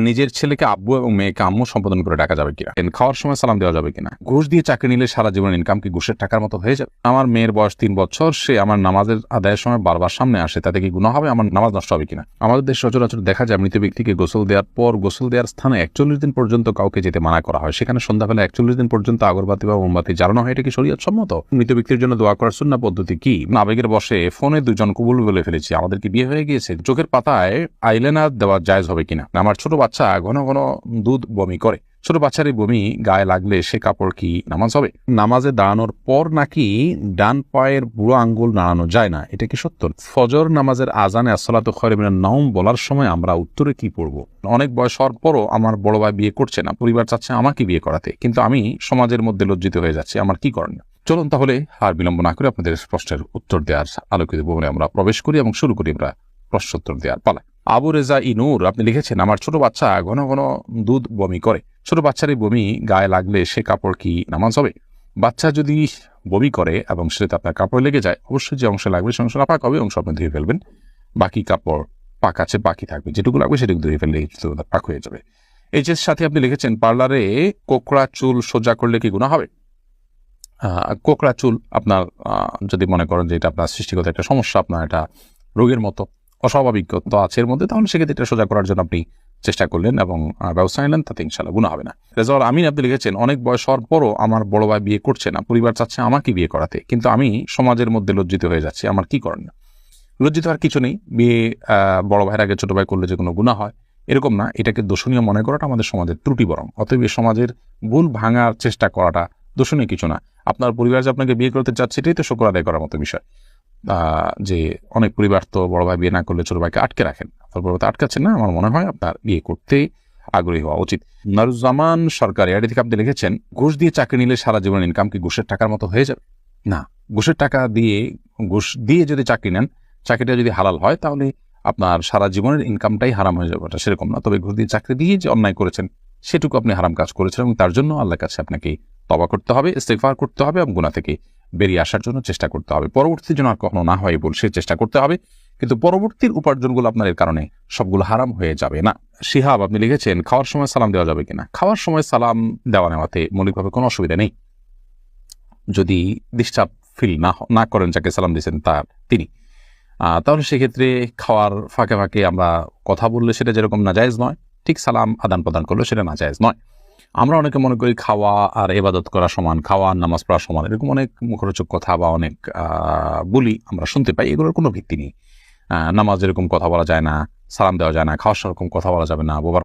নিজের ছেলেকে আব্বু এবং মেয়েকে আম্মু সম্বোধন করে ডাকা যাবে কিনা, খাওয়ার সময় সালাম দেওয়া যাবে কিনা, ঘুষ দিয়ে চাকরি নিলে সারা জীবনের ইনকাম কি ঘুষের টাকার মতো হয়ে যাবে, আমার মেয়ের বয়স 3 বছর, সে আমার নামাজের আদায়ের সময় বারবার সামনে আসে, তাতে কি গুনাহ হবে, আমার নামাজ নষ্ট হবে কিনা। আমাদের দেশ সচরাচর দেখা যায় মৃত ব্যক্তিকে গোসল দেওয়ার পর গোসল দেওয়ার স্থানে 41 দিন পর্যন্ত কাউকে যেতে মানা করা হয়, সেখানে সন্ধ্যাবেলা 41 দিন পর্যন্ত আগরবাতি বা মোমবাতি জ্বালানো হয়, এটা কি শরীয়ত সম্মত? মৃত ব্যক্তির জন্য দোয়া করার সুন্নাহ পদ্ধতি কি? আবেগের বসে ফোনে 2 জন কবুল বলে ফেলেছি, আমাদের কি বিয়ে হয়ে গিয়েছে? চোখের পাতায় আইলাইনার দেওয়া জায়েজ হবে কিনা। আমার ছোট বাচ্চা ঘন ঘন দুধ বমি করে, ছোট বাচ্চার এই বমি গায়ে লাগলে সে কাপড় কি নামাজ হবে? নামাজে দাঁড়ানোর পর নাকি ডান পায়ের বুড়ো আঙ্গুল নাড়ানো যায় না, এটা কি সত্য? ফজর নামাজের আজানে আসসালাতু খায়রুম মিনান নাওম বলার সময় আমরা উত্তরে কি পড়ব? অনেক বয়স হওয়ার পরও আমার বড় ভাই বিয়ে করছে না, পরিবার চাচ্ছে আমাকে বিয়ে করাতে, কিন্তু আমি সমাজের মধ্যে লজ্জিত হয়ে যাচ্ছি, আমার কি করণীয়? চলুন তাহলে আর বিলম্ব না করে আপনাদের প্রশ্নের উত্তর দেওয়ার আলোকিত ভবনে আমরা প্রবেশ করি এবং শুরু করি আমরা প্রশ্নোত্তর দেওয়ার পালা। আবু রেজা ইনুর আপনি লিখেছেন, আমার ছোট বাচ্চা ঘন ঘন দুধ বমি করে, ছোট বাচ্চার এই বমি গায়ে লাগলে সে কাপড় কি নামাজ হবে? বাচ্চা যদি বমি করে এবং সেটা আপনার কাপড় লেগে যায়, অবশ্যই যে অংশ লাগবে সে অংশ নাপাক হবে, অংশ আপনি ধুয়ে ফেলবেন, বাকি কাপড় পাক আছে বাকি থাকবে, যেটুকু লাগবে সেটুকু ধুয়ে ফেললে পাক হয়ে যাবে। এই যে সাথে আপনি লিখেছেন, পার্লারে কোকড়া চুল সোজা করলে কি গুনাহ হবে? কোকড়া চুল আপনার যদি মনে করেন যে এটা আপনার সৃষ্টিগত একটা সমস্যা, আপনার এটা রোগের মতো অস্বাভাবিকতা আছে এর মধ্যে, তাহলে সেক্ষেত্রে এটা সোজা করার জন্য আপনি চেষ্টা করলেন এবং ব্যবস্থা নিলেন, তাতে ইনশাআল্লাহ গুনাহ হবে না। রেজাউল আমিন আপনি লিখেছেন, অনেক বয়স হওয়ার পরও আমার বড় ভাই বিয়ে করছে না, পরিবার চাচ্ছে আমাকে বিয়ে করাতে, কিন্তু আমি সমাজের মধ্যে লজ্জিত হয়ে যাচ্ছি, আমার কি করণীয়? লজ্জিত আর কিছু নেই, বিয়ে বড় ভাইয়ের আগে ছোট ভাই করলে যে কোনো গুনাহ হয় এরকম না, এটাকে দোষণীয় মনে করাটা আমাদের সমাজের ত্রুটি, বরং অতএব সমাজের ভুল ভাঙার চেষ্টা করাটা দোষণীয় কিছু না। আপনার পরিবার যে আপনাকে বিয়ে করতে চাচ্ছে এটাই তো শুকর আদায় করার মতো বিষয়। যে অনেক পরিবার তো বড় ভাই বিয়ে না করলে ছোট ভাইকে আটকে রাখেন, আপনার বড় ভাই আটকাচ্ছেন না, আমার মনে হয় আপনার বিয়ে করতে আগ্রহী হওয়া উচিত। নারুজ্জামান সরকার এটি থেকে আপনি লিখেছেন, ঘুষ দিয়ে চাকরি নিলে সারা জীবন ইনকাম কি ঘুষের টাকার মতো হয়ে যাবে? না, ঘুষের টাকা দিয়ে ঘুষ দিয়ে যদি চাকরি নেন, চাকরিটা যদি হালাল হয় তাহলে আপনার সারা জীবনের ইনকামটাই হারাম হয়ে যাবে, সেরকম না। তবে ঘুষ দিয়ে চাকরি দিয়ে যে অন্যায় করেছেন সেটুকু আপনি হারাম কাজ করেছেন এবং তার জন্য আল্লাহর কাছে আপনাকে তওবা করতে হবে, ইস্তিগফার করতে হবে এবং গুনাহ থেকে বেরিয়ে আসার জন্য চেষ্টা করতে হবে। পরবর্তীতে যেন আর কখনো না হয় বলে সে চেষ্টা করতে হবে, কিন্তু পরবর্তীর উপার্জনগুলো আপনার এর কারণে সবগুলো হারাম হয়ে যাবে না। শিহাব আপনি লিখেছেন, খাওয়ার সময় সালাম দেওয়া যাবে কিনা? খাওয়ার সময় সালাম দেওয়া নেওয়াতে মৌলিকভাবে কোনো অসুবিধা নেই, যদি ডিস্টার্ব ফিল না করেন যাকে সালাম দিয়েছেন তিনি, তাহলে সেক্ষেত্রে খাওয়ার ফাঁকে ফাঁকে আমরা কথা বললে সেটা যেরকম নাজায়েজ নয়, ঠিক সালাম আদান প্রদান করলে সেটা নাজায়েজ নয়। আমরা অনেকে মনে করি খাওয়া আর ইবাদত করা সমান, খাওয়া আর নামাজ পড়া সমান, এরকম অনেক মুখরোচক কথা বা অনেক বলি আমরা শুনতে পাই, এগুলোর কোনো ভিত্তি নেই। নামাজ এরকম কথা বলা যায় না, সালাম দেওয়া যায় না, খাওয়ার সেরকম কথা বলা যাবে না,